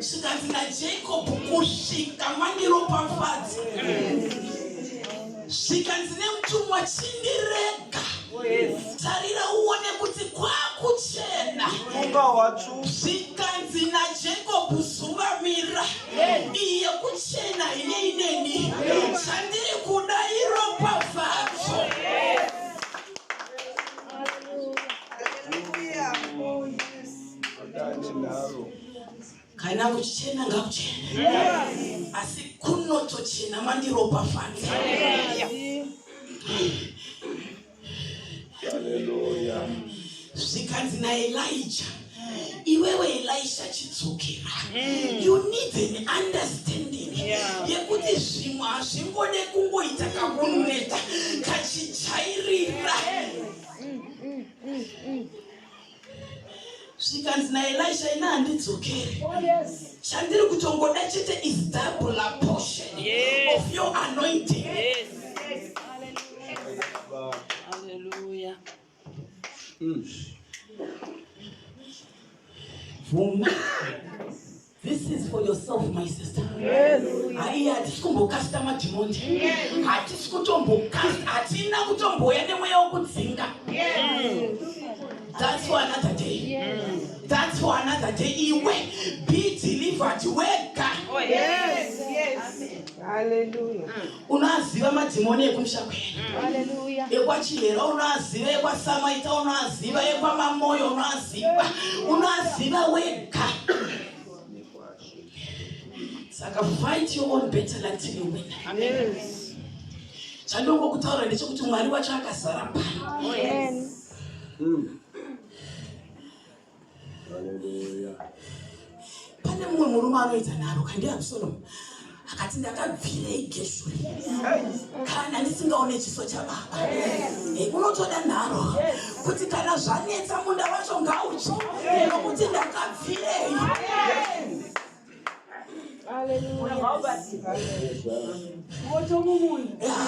Svikanzi naJacob kusvika mandiropafadza. Svikanzi nemutumwa chindirega. Tarira uone kuti kwakuchena. Svikanzi naJacob zuvamira. Iye kuchena ineineni. Chandiri kuda iropafadza. Kana kuchena ngakuchena. Asi kunotochena mandiropafadza. Hallelujah. Zvikanzi naElijah, iwewe Elisha chidzokera. You need an understanding. Yekuti zvimwe hazvingode kungoita kakuneta kachichairira. Zvikanzi naElisha ina handidzokere. Chandiri kutongoda chete is double a portion of your anointing. Hallelujah. This is for yourself, my sister. Hatisi kumbokasta madhimoni. Hatisi kutombokasta. Hatina kutomboya nemweya wokudzinga. That's for another day. That's for another day. Iwe be delivered wega. Hallelujah. Unaziva madhimoni ekumushakwena. Hallelujah. Ekwachihera unaziva, ekwasamaita unaziva, ekwamamoyo unaziva. Unaziva wega. Saka fight your own battle until you win. Chandongo kutaura ndechekuti Mwari wacho akazara pano. Hallelujah. Pane mumwe murume anoita nharo kandi Absalom. Akati ndakabvirei Geshuri. Kana ndisingaone chiso chababa. Unotoda nharo. Kuti kana zvanetsa munda wacho ngaucho. Nokuti ndakabvirei.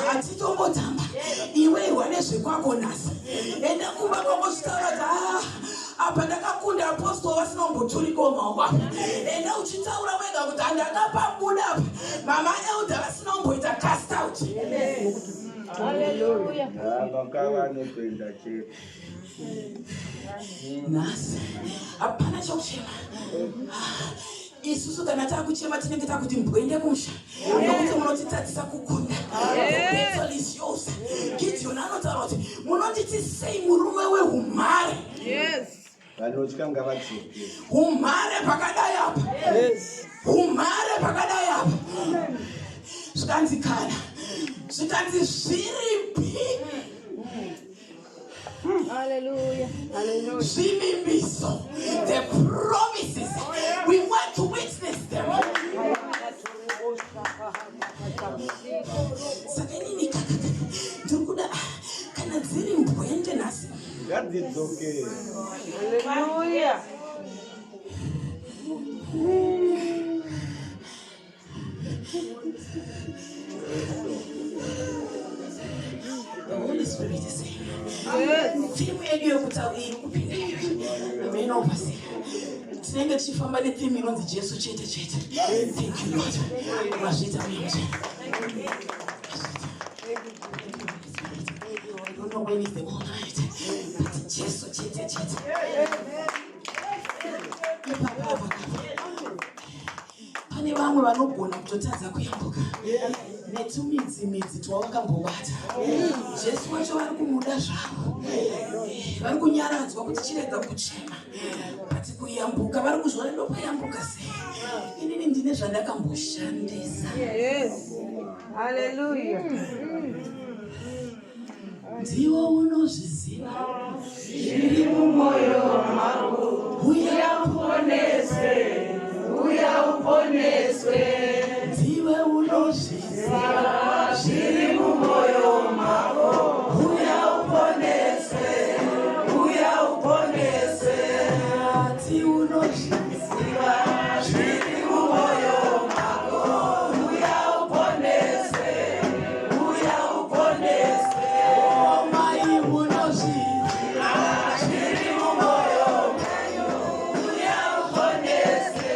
Hatitombotamba. Iwe irwa nezvekwako nhasi. Enda kumba kwako zvitaura apa ndakakunda apostol vasinomboturikawo maoko apa. Enda uchitaura wega kuti handakapambuda apa. Mama elder vasinomboita cast out. Hallelujah. Nhasi hapana chokuchema. Isusu kana takuchema tinenge takuti mbwende kumusha. Nokuti munotitadzisa kukunda. The battle is yours. Gideon anotaura kuti munonditi sei murume wehumhare. Humhare pakadai apa. Humhare pakadai apa. Zvikanzi kana. Zvikanzi zviripi. Hallelujah. Hallelujah. Zvimimbiso. The promises. We want to witness them. Saka inini ndikuda kana dziri mbwende nhasi. It's okay. Hallelujah. The Holy Spirit is saying. Theme yedu yokutaura kupinda iyo. Ameno pasi. Tinenge tichifamba netheme inonzi Jesu chete chete. Thank you Lord. Mazvita muyamuje. I don't know when is the all night. But Jesu chete chete. Pane vamwe vanogona kutotadza kuyambuka netumidzi twavakambobata. Jesu wacho vari kumuda zvavo. Vari kunyaradzwa kuti chirega kuchema. But kuyambuka vari kuzvona ndopayambuka sei. Inini ndine zvandakamboshandisa. Hallelujah. Ndiwo unozviziva zviri mumwoyo mako. Uya uponeswe. Uya uponeswe. Ndiwe unozviziva zviri mumwoyo mako. Uya uponeswe. Uya uponeswe. Ati unozviziva zviri mumwoyo mako. Uya uponeswe. Uya uponeswe. Oh mai unozviziva zviri mumwoyo mako. Uya uponeswe.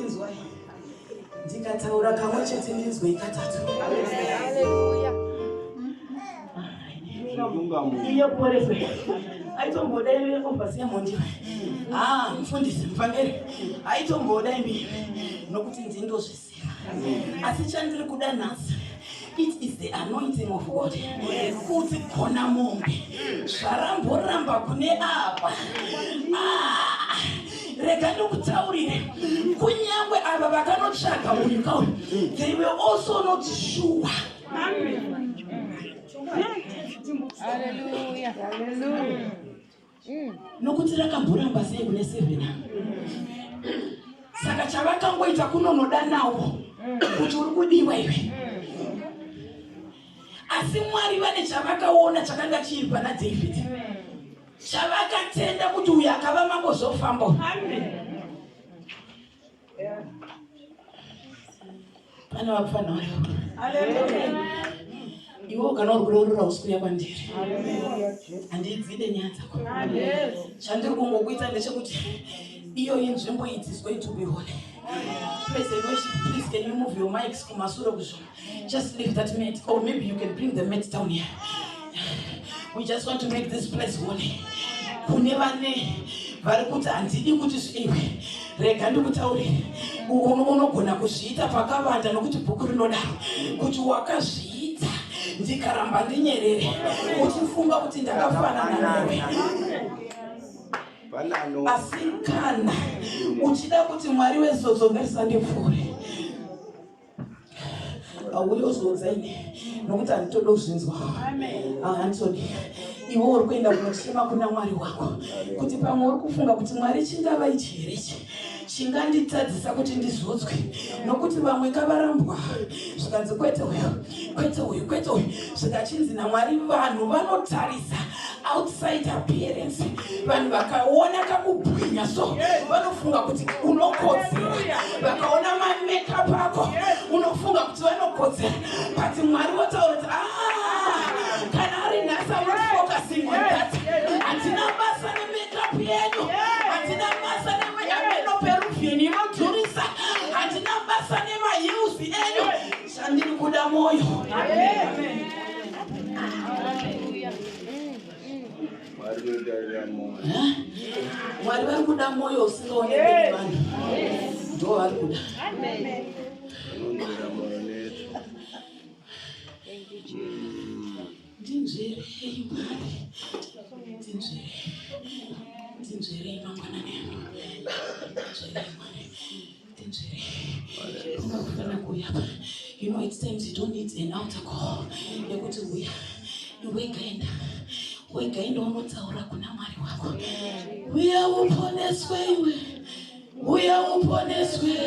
inzwai ndikataura kamwe chete ndinzwe katatu. Hallelujah. Iyo porese aitomboda iwe obvasiya mondi mfundisi mfanere aitomboda imi nokuti ndindozviziva asi chandiri kuda nhasi, it is the anointing of God. Kuti kona mombe zvaramboramba kune apa rega ndikutaurire kunyangwe ava vakanotsvaga munyika uyu, they will also not sure. Hallelujah. Hallelujah. Nokuti rakamboramba sei kune 7. Saka chavakangoita kunonoda nawo kuti uri kudiwa iwe. Asi Mwari vane chavakaona chakanga chiri pana David, chavakatenda kuti uyu akava mangozofamba. Pane vapfana vari iwo kana uri kurorora usiku yakwandiri handidzide nyaya dzako. Chandiri kungokuita ndechekuti iyo inzvimbo it is going to be holy. Praise and worship. Please can you move your mics kumasure kuzvona. Just leave that mat, or maybe you can bring the mat down here. We just want to make this place holy. Kune vane vari kuti handidi kuti zviiwe, rega ndikutaurire unogona kuzviita pakavanda nokuti bhuku rinodaro kuti wakazviita ndikaramba ndinyerere uchifunga kuti ndakafanana nawe. Asi kana uchida kuti Mwari wezodzo ngarisandipfuure, auyozoudzaine nokuti handitoda kuzvinzwa. Antoni, iwe uri kuenda kunochema kuna Mwari wako kuti pamwe uri kufunga kuti Mwari chingava ichi here ichi chinganditadzisa kuti ndizodzwe, nokuti vamwe kavarambwa zvikanzi kwete uyu kwete uyu kwete uyu, zvikachinzi naMwari vanhu vanotarisa outside appearance. Vanhu vakaona kakubwinya so vanofunga kuti unokodzera, vakaona makeup ako unofunga kuti vanokodzera, but Mwari votaura kuti kana ari nhasi I'm not focusing on that. Handina basa nemakeup yenyu, handina basa nemeno peruvian inodhurisa, handina basa nemaheels enyu, chandiri kuda moyo. Mwari vari kuda moyo usingaonekwi vanhu, ndo vari kuda. Ndinzverei Mwari, ndinzverei mangwanani yangu, ndinzverei Mwari, ndinzverei. Unofana kuuya. You know, it's times you don't need an altar call yekuti uya wegaenda unotaura kuna Mwari wako, uya uponeswe iwe, uya uponeswe.